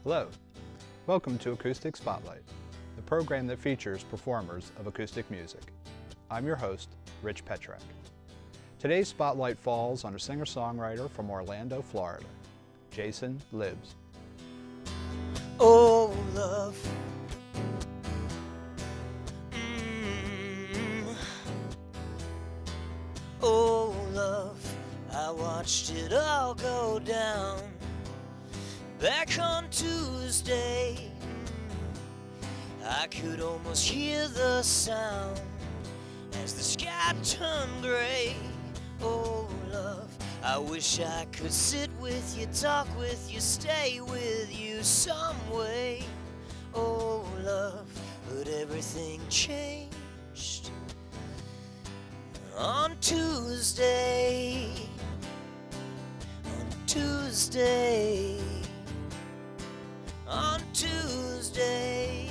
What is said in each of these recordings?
Hello, welcome to Acoustic Spotlight, the program that features performers of acoustic music. I'm your host, Rich Pietrzak. Today's spotlight falls on a singer-songwriter from Orlando, Florida, Jason Libs. Oh, love. Oh, love. I watched it all go down back on Tuesday. I could almost hear the sound as the sky turned gray. Oh, love, I wish I could sit with you, talk with you, stay with you some way. Oh, love, but everything changed on Tuesday. On Tuesday. On Tuesday.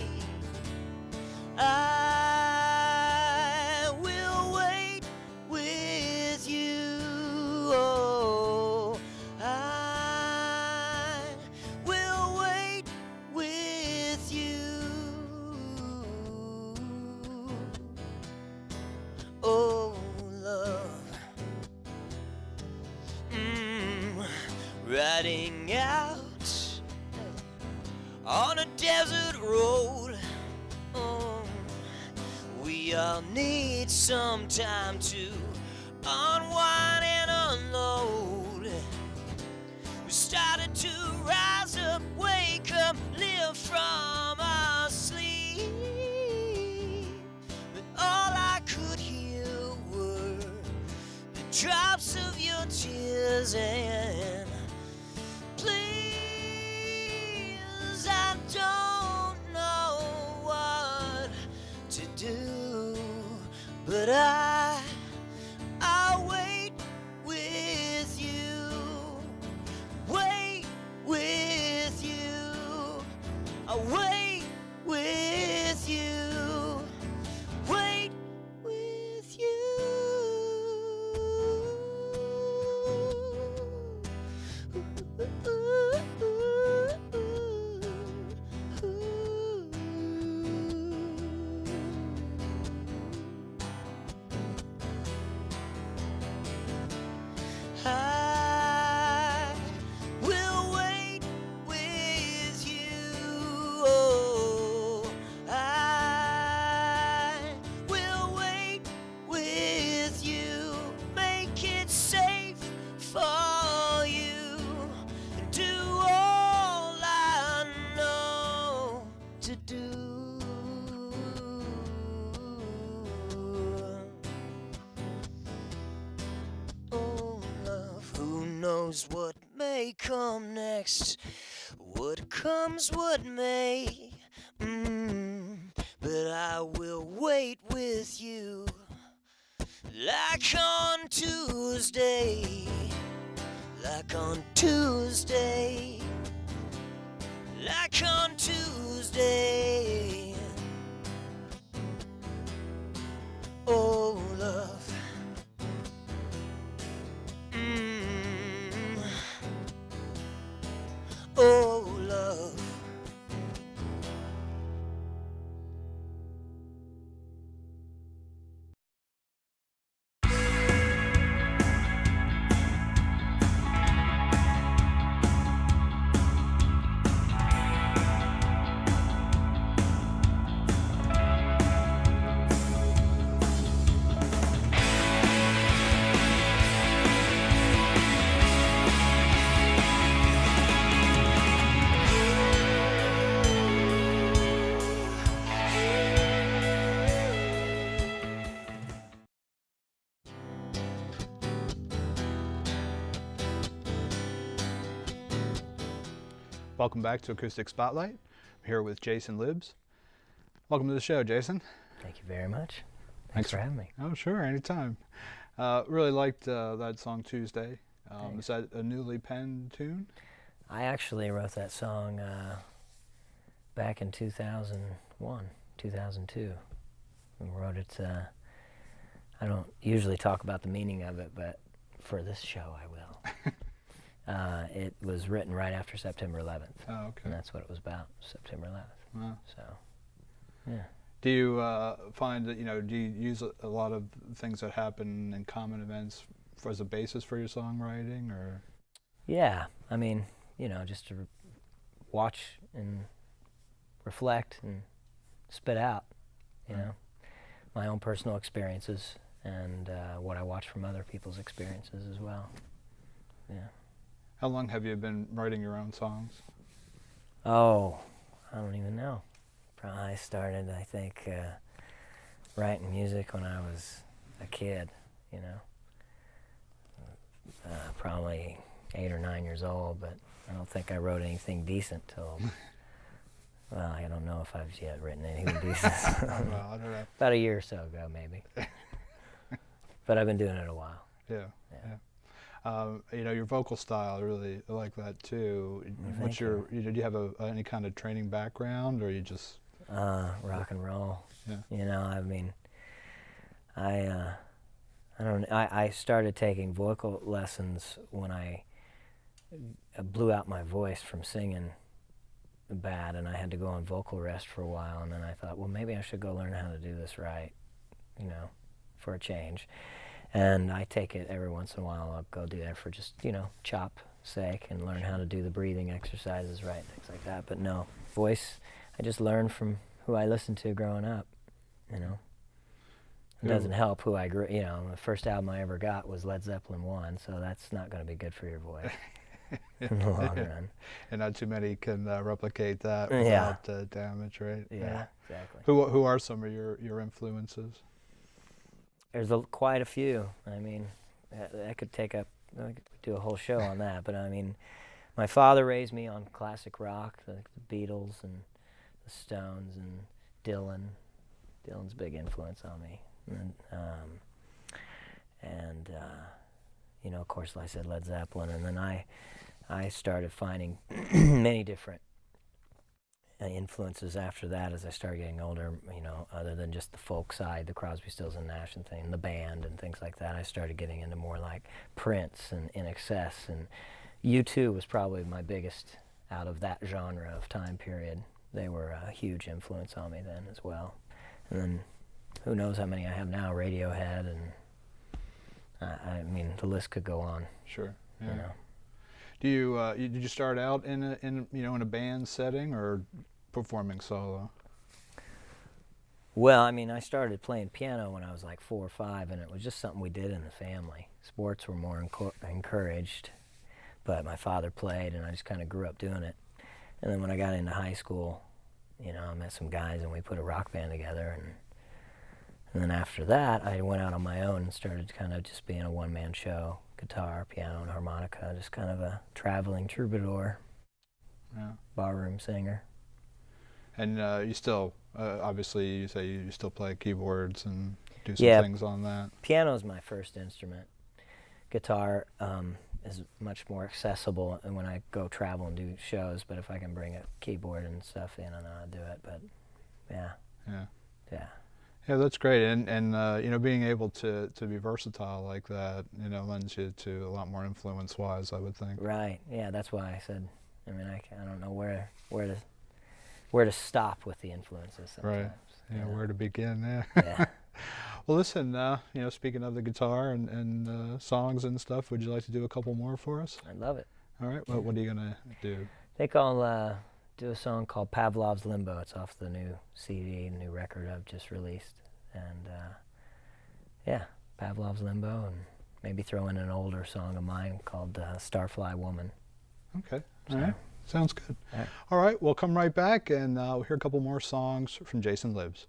I will wait with you. Oh, I will wait with you. Oh, love. Riding out on a desert road. We all need some time to unwind and unload. We started to rise up, wake up, live from our sleep. But all I could hear were the drops of your tears, and please, I don't know what to do, but I'll wait with you, wait with you, I'll wait with you, wait with you. I will wait with you. Oh, I will wait with you. Make it safe for you. And do all I know to do. Oh, love, who knows what may come next? What comes, what may. But I will wait with you, like on Tuesday, like on Tuesday, like on Tuesday. Oh, love. Oh, love. Welcome back to Acoustic Spotlight. I'm here with Jason Libs. Welcome to the show, Jason. Thank you very much. Thanks for having me. Oh, sure, anytime. Really liked that song Tuesday. Is that a newly penned tune? I actually wrote that song back in 2001, 2002. We wrote it, I don't usually talk about the meaning of it, but for this show I will. It was written right after September 11th. Oh, okay. And that's what it was about, September 11th. Wow. So, yeah. Do you find that, do you use a lot of things that happen in common events as a basis for your songwriting, or? Yeah, I mean, just to watch and reflect and spit out, my own personal experiences and what I watch from other people's experiences as well. Yeah. How long have you been writing your own songs? Oh, I don't even know. I started, I think, writing music when I was a kid, probably 8 or 9 years old, but I don't think I wrote anything decent till, well, I don't know if I've yet written anything decent. Well, I don't know. About a year or so ago, maybe. But I've been doing it a while. Yeah. Your vocal style, I really like that too. What's do you have any kind of training background, or you just? Rock and roll. Yeah. I mean, I don't know. I started taking vocal lessons when I blew out my voice from singing bad, and I had to go on vocal rest for a while, and then I thought, well, maybe I should go learn how to do this right, for a change. And I take it every once in a while. I'll go do that for just, chop sake and learn how to do the breathing exercises right, things like that. But no, voice, I just learned from who I listened to growing up, It doesn't help who I grew, the first album I ever got was Led Zeppelin 1, so that's not going to be good for your voice in the long run. And not too many can replicate that without damage, right? Yeah, exactly. Who are some of your influences? There's quite a few. I mean, I could do a whole show on that, but I mean, my father raised me on classic rock, the Beatles and the Stones and Dylan. Dylan's a big influence on me. And of course, like I said, Led Zeppelin, and then I started finding many different influences after that as I started getting older, other than just the folk side, the Crosby, Stills and Nash and thing, the band and things like that. I started getting into more like Prince and In Excess, and U2 was probably my biggest out of that genre of time period. They were a huge influence on me then as well. And then who knows how many I have now, Radiohead, and I mean, the list could go on. Sure. Yeah. Do you did you start out in a band setting or performing solo? Well, I mean, I started playing piano when I was like 4 or 5, and it was just something we did in the family. Sports were more encouraged, but my father played, and I just kind of grew up doing it. And then when I got into high school, I met some guys, and we put a rock band together, and then after that, I went out on my own and started kind of just being a one-man show, guitar, piano, and harmonica, just kind of a traveling troubadour, barroom singer. And you still, obviously, you say you still play keyboards and do some things on that. Piano's my first instrument. Guitar is much more accessible when I go travel and do shows, but if I can bring a keyboard and stuff in, I know how to do it, but Yeah, that's great, and being able to be versatile like that, lends you to a lot more influence-wise, I would think. Right. Yeah, that's why I said. I mean, I don't know where to stop with the influences sometimes. Right. Yeah, where to begin? Yeah. Yeah. Well, listen. Speaking of the guitar and songs and stuff, would you like to do a couple more for us? I'd love it. All right. Well, what are you gonna do? I think I'll do a song called Pavlov's Limbo. It's off the new CD, new record I've just released. And Pavlov's Limbo, and maybe throw in an older song of mine called Starfly Woman. Okay. All right. Sounds good. All right. We'll come right back, and we'll hear a couple more songs from Jason Libs.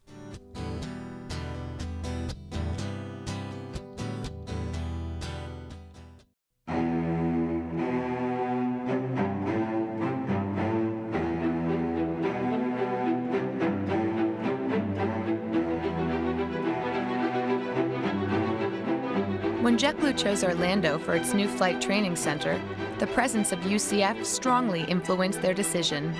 When JetBlue chose Orlando for its new flight training center, the presence of UCF strongly influenced their decision.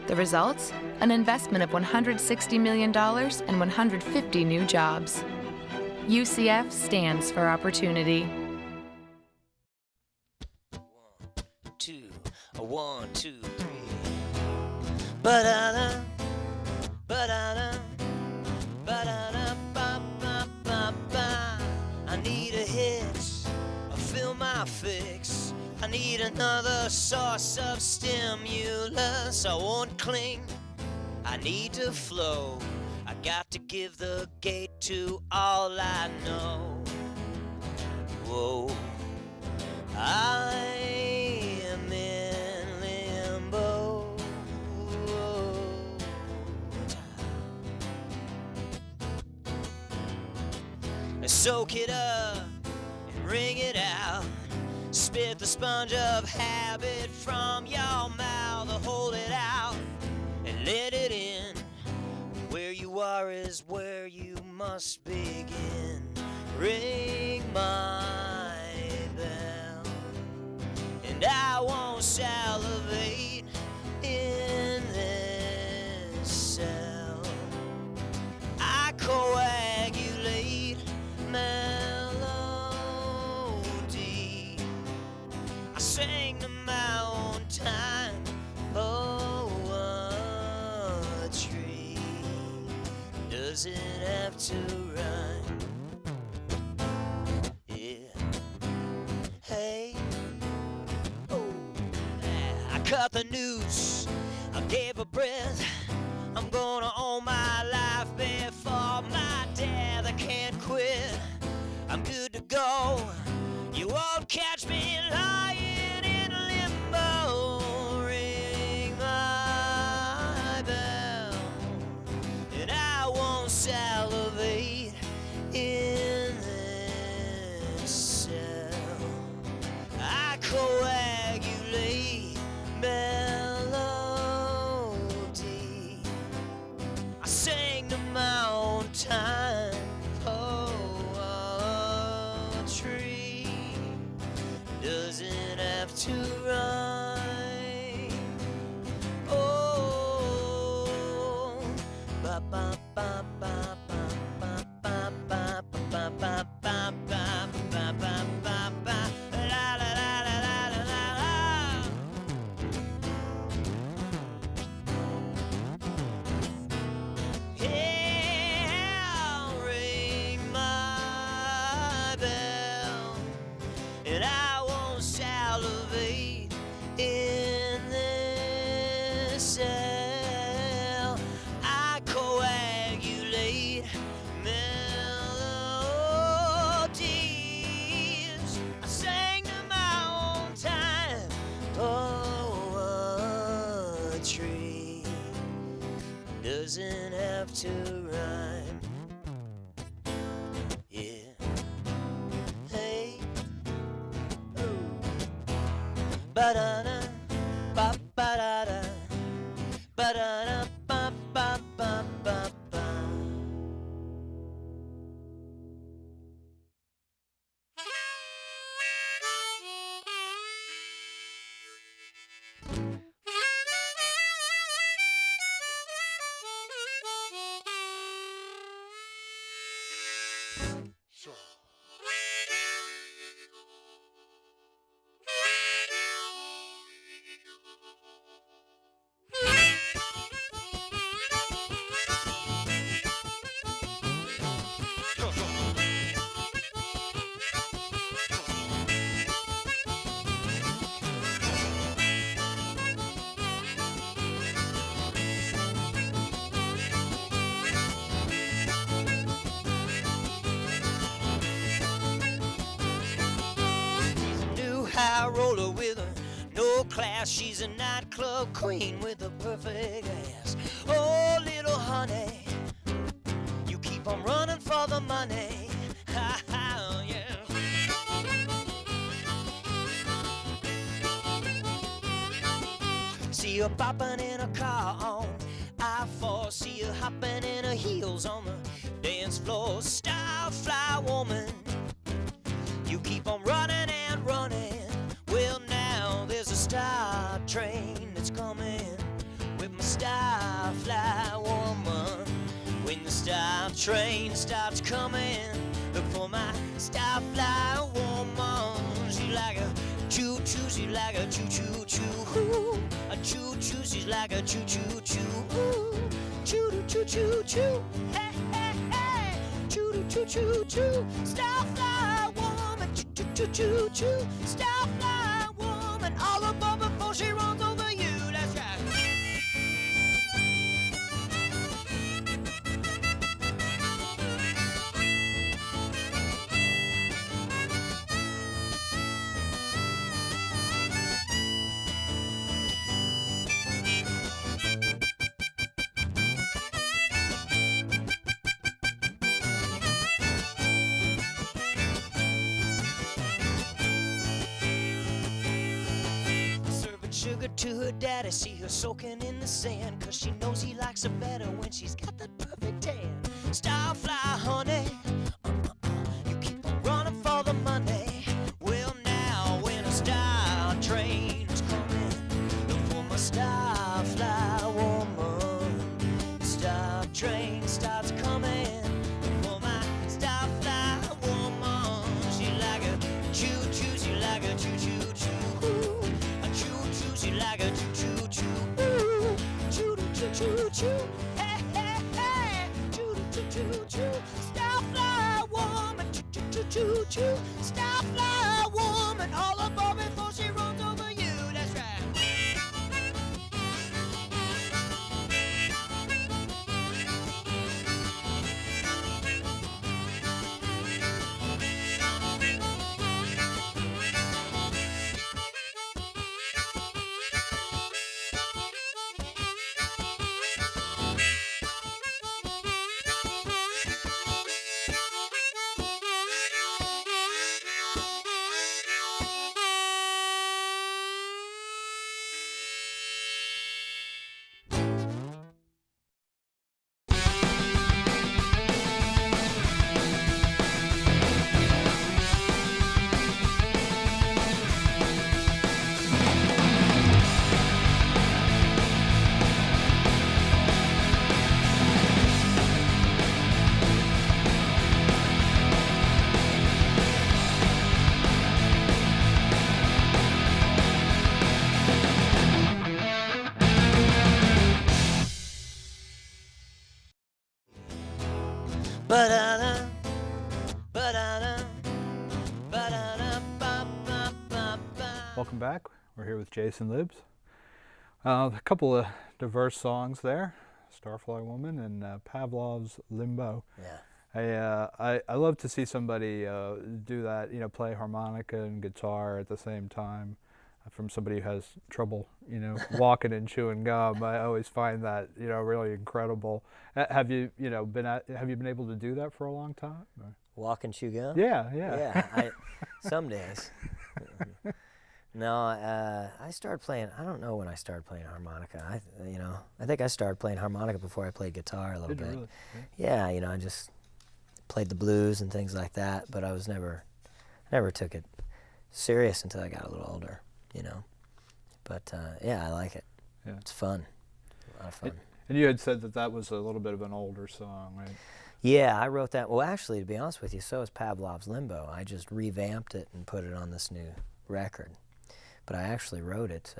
The results? An investment of $160 million and 150 new jobs. UCF stands for opportunity. 1, 1, 2, 3. Ba-da-da, ba-da-da, ba-da-da, ba-ba-ba-ba. I need a hit, I fill my fix. I need another source of stimulus. I won't cling, I need to flow. I got to give the gate to all I know. Whoa, I am in limbo. Soak it up and wring it out. Spit the sponge of habit from your mouth. Hold it out and let it in. Where you are is where you must begin. Ring my bell, and I won't salivate in this cell. I coagulate melody. I sang to my own time poetry. Doesn't have to rhyme. Yeah. Hey. Oh. I cut the noose. I gave a breath. I'm gonna own my life before my death. I can't quit. I'm good to go. You won't catch me lying in limbo. Ring my bell, and I won't salivate in this cell. I coagulate melody. I sang to my own time poetry. Doesn't have to rhyme. Oh, ba ba ba ba ba ba ba ba ba ba ba ba ba ba ba. La la la la la la la. Yeah, ring my bell, and I won't salivate in this cell. I coagulate melodies. I sang to my own time poetry. Doesn't have to rhyme. Yeah. Hey. Ba-da-da, ba-ba-da-da, ba-da-da, ba-ba-ba-ba-ba. New high roller with her no class. She's a nightclub queen with a perfect ass. Oh, little honey, you keep on running for the money. Ha ha, yeah. See her bopping in a car on I-4. See her hopping in her heels on the dance floor. Style fly woman, you keep on running and running. Well, now there's a star train that's coming with my star fly woman. When the star train starts coming, look for my star fly woman. She's like a choo choo, she's like a choo choo choo. Ooh, a choo choo, she's like a choo choo choo. Ooh, choo choo choo choo. Hey hey hey, choo choo choo choo. Starfly woman, choo choo choo choo choo. Starfly woman, all above before she runs over you. That's right. Serving sugar to her daddy, see her soaking in the sand, 'cause she knows he likes her better when she's got that perfect tan. Starfly, honey, you keep on running for the money. Well, now when a star train's coming, look for my starfly woman. Star train starts coming, look for my starfly woman. She like a choo choo, she like a choo choo choo. Ooh, a choo choo, she like a choo choo choo. Ooh, choo choo choo choo. Hey hey hey, choo choo choo choo. Starfly woman, choo choo choo choo choo. Starfly woman, all above before she runs over you. That's right. Ba-da-da, ba-da-da, ba-da-da, ba-ba-ba-ba. Welcome back. We're here with Jason Libs. A couple of diverse songs there, Starfly Woman and Pavlov's Limbo. Yeah. I love to see somebody do that, play harmonica and guitar at the same time. From somebody who has trouble, walking and chewing gum, I always find that, really incredible. Have you been able to do that for a long time? Or? Walk and chew gum? Yeah. Yeah, some days. No, I started playing, I don't know when I started playing harmonica. I think I started playing harmonica before I played guitar a little bit. Really? Yeah, I just played the blues and things like that, but I was never took it serious until I got a little older, But yeah, I like it. Yeah. It's fun. A lot of fun. And you had said that was a little bit of an older song, right? Yeah, I wrote that. Well, actually, to be honest with you, so is Pavlov's Limbo. I just revamped it and put it on this new record. But I actually wrote it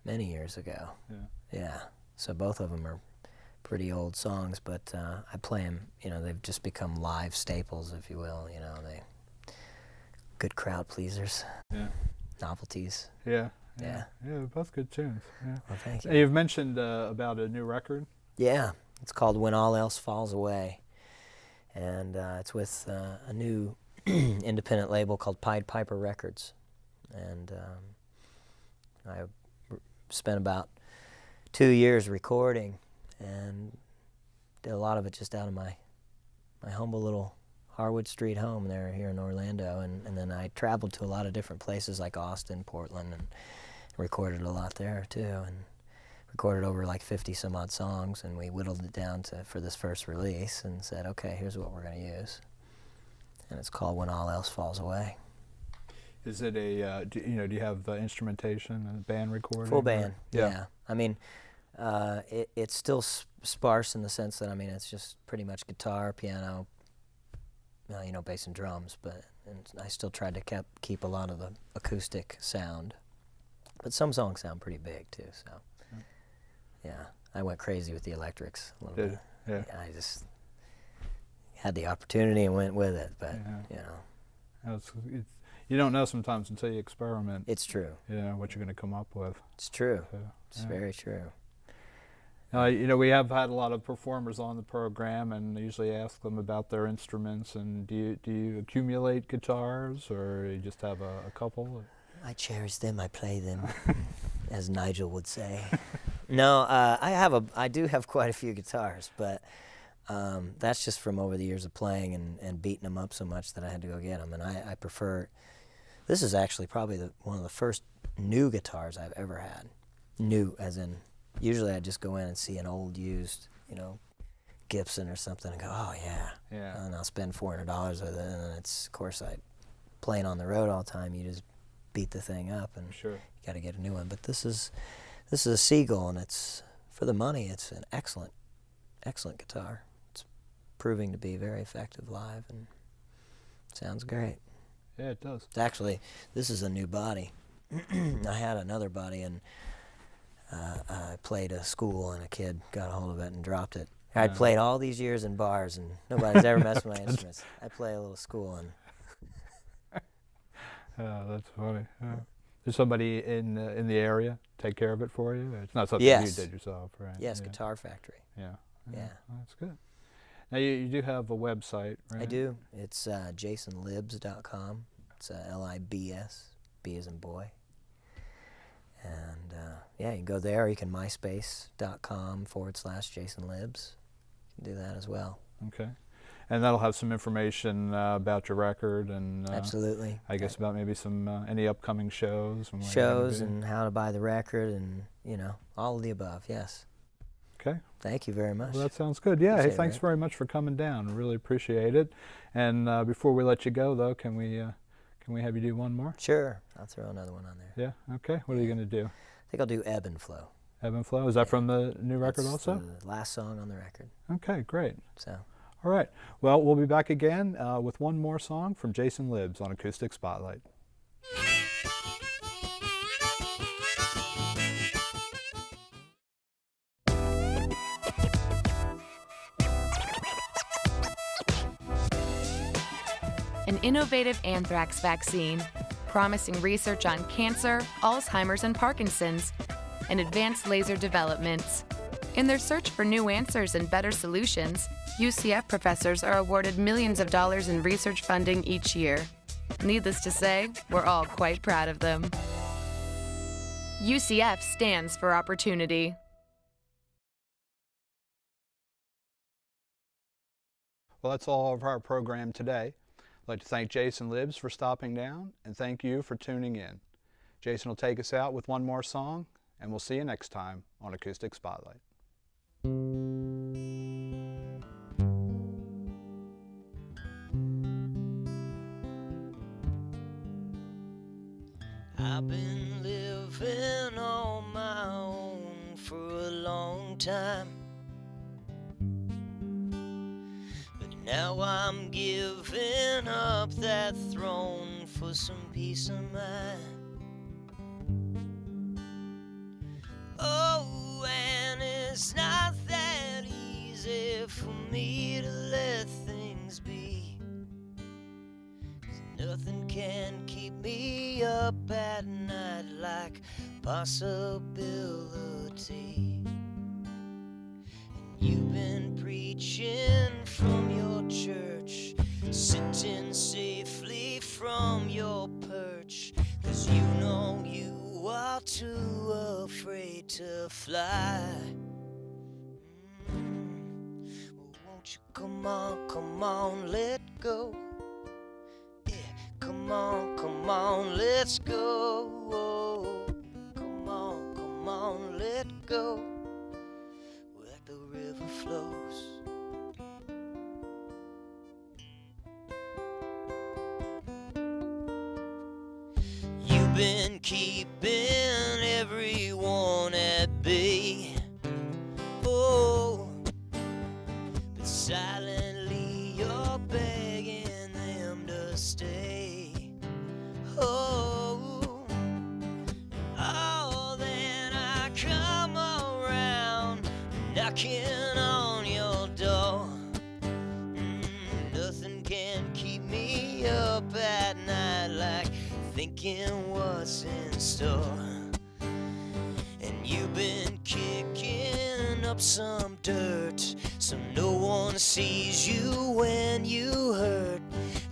many years ago. Yeah. So both of them are pretty old songs, but I play them, they've just become live staples, if you will, they good crowd pleasers. Yeah. Novelties. Yeah, Yeah. they're both good tunes. Yeah. Well, thank you. You've mentioned about a new record. Yeah, it's called When All Else Falls Away, and it's with a new independent label called Pied Piper Records, and I spent about 2 years recording and did a lot of it just out of my humble little Harwood Street home there here in Orlando, and then I traveled to a lot of different places like Austin, Portland, and recorded a lot there too, and recorded over like 50 some odd songs, and we whittled it down for this first release and said, okay, here's what we're going to use, and it's called When All Else Falls Away. Is it a do you have instrumentation and band recording? Full band. Yeah. I mean, it's still sparse in the sense that it's just pretty much guitar, piano, bass and drums, and I still tried to keep a lot of the acoustic sound. But some songs sound pretty big too, so yeah, I went crazy with the electrics a little bit. Yeah. I just had the opportunity and went with it, but you don't know sometimes until you experiment. It's true. What you're going to come up with. It's true. So, it's very true. We have had a lot of performers on the program, and I usually ask them about their instruments. And do you accumulate guitars, or you just have a couple? I cherish them. I play them, as Nigel would say. No, I do have quite a few guitars, but that's just from over the years of playing and beating them up so much that I had to go get them. And I prefer. This is actually probably one of the first new guitars I've ever had. New, as in. Usually I just go in and see an old used, Gibson or something and go, oh yeah. And I'll spend $400 with it, and it's, of course, playing on the road all the time, you just beat the thing up, and sure. You got to get a new one. But this is a Seagull, and it's, for the money, it's an excellent guitar. It's proving to be very effective live, and it sounds great. Yeah, it does. Actually, this is a new body. I had another body, and I played a school, and a kid got a hold of it and dropped it. I'd played all these years in bars, and nobody's ever messed with my instruments. I play a little school, and that's funny. Does somebody in the area take care of it for you? It's not something Yes. you did yourself, right? Yes, Guitar Factory. Yeah. Yeah. Well, that's good. Now you do have a website, right? I do. It's jasonlibs.com. It's Libs, B as in boy. And you can go there, or you can myspace.com/JasonLibs. You can do that as well. Okay. And that'll have some information about your record and absolutely. I guess about maybe some any upcoming shows. And shows and how to buy the record and all of the above. Yes. Okay. Thank you very much. Well, that sounds good. Yeah. Appreciate hey, thanks very much for coming down. I really appreciate it. And before we let you go, though, can we have you do one more? Sure. I'll throw another one on there. Yeah. Okay. What are you going to do? I think I'll do Ebb and Flow. Ebb and Flow. Is that from the new record also? The last song on the record. Okay. Great. So. All right. Well, we'll be back again with one more song from Jason Libs on Acoustic Spotlight. An innovative anthrax vaccine, promising research on cancer, Alzheimer's, and Parkinson's, and advanced laser developments. In their search for new answers and better solutions, UCF professors are awarded millions of dollars in research funding each year. Needless to say, we're all quite proud of them. UCF stands for opportunity. Well, that's all of our program today. I'd like to thank Jason Libs for stopping down, and thank you for tuning in. Jason will take us out with one more song, and we'll see you next time on Acoustic Spotlight. I've been living on my own for a long time, but now I'm giving up that throne for some peace of mind. Oh, and it's not that easy for me to let things be, 'cause nothing can keep me up at night like possibility. And you've been preaching from your church, sitting safely from your perch, 'cause you know you are too afraid to fly. Well, won't you come on, let go. Yeah, come on, let's go. Come on, let go. Like the river flows. You've been keeping everyone at bay. Oh, but silently you're begging knocking on your door. Nothing can keep me up at night like thinking what's in store. And you've been kicking up some dirt so no one sees you when you hurt.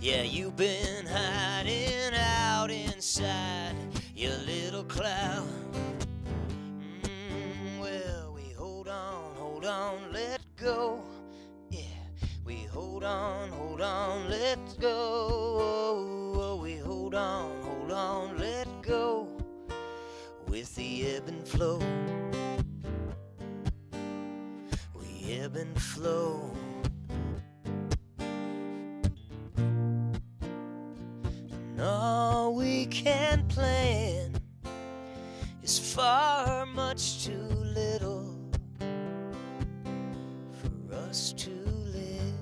Yeah, you've been hiding out inside your little cloud. Well, we hold on, let go. Yeah, we hold on, let go. We hold on, let go. With the ebb and flow, we ebb and flow. And all we can plan is far much too little for us to live.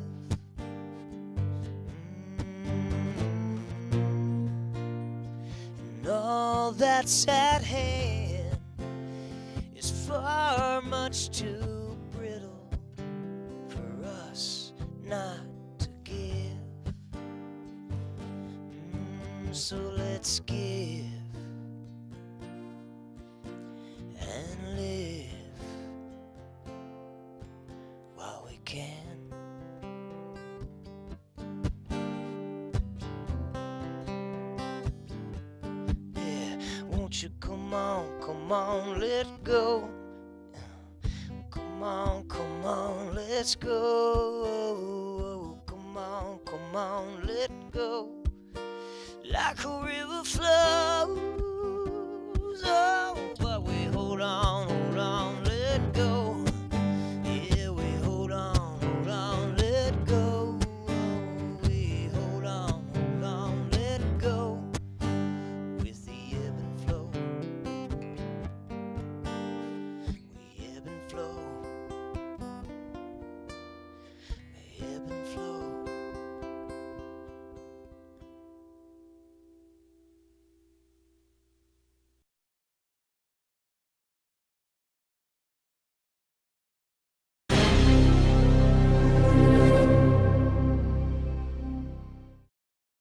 And all that's at hand is far much too brittle for us not to give. So let's give and live while we can. Yeah, won't you come on, let go. Come on, let's go. Come on, let go. Like a river flows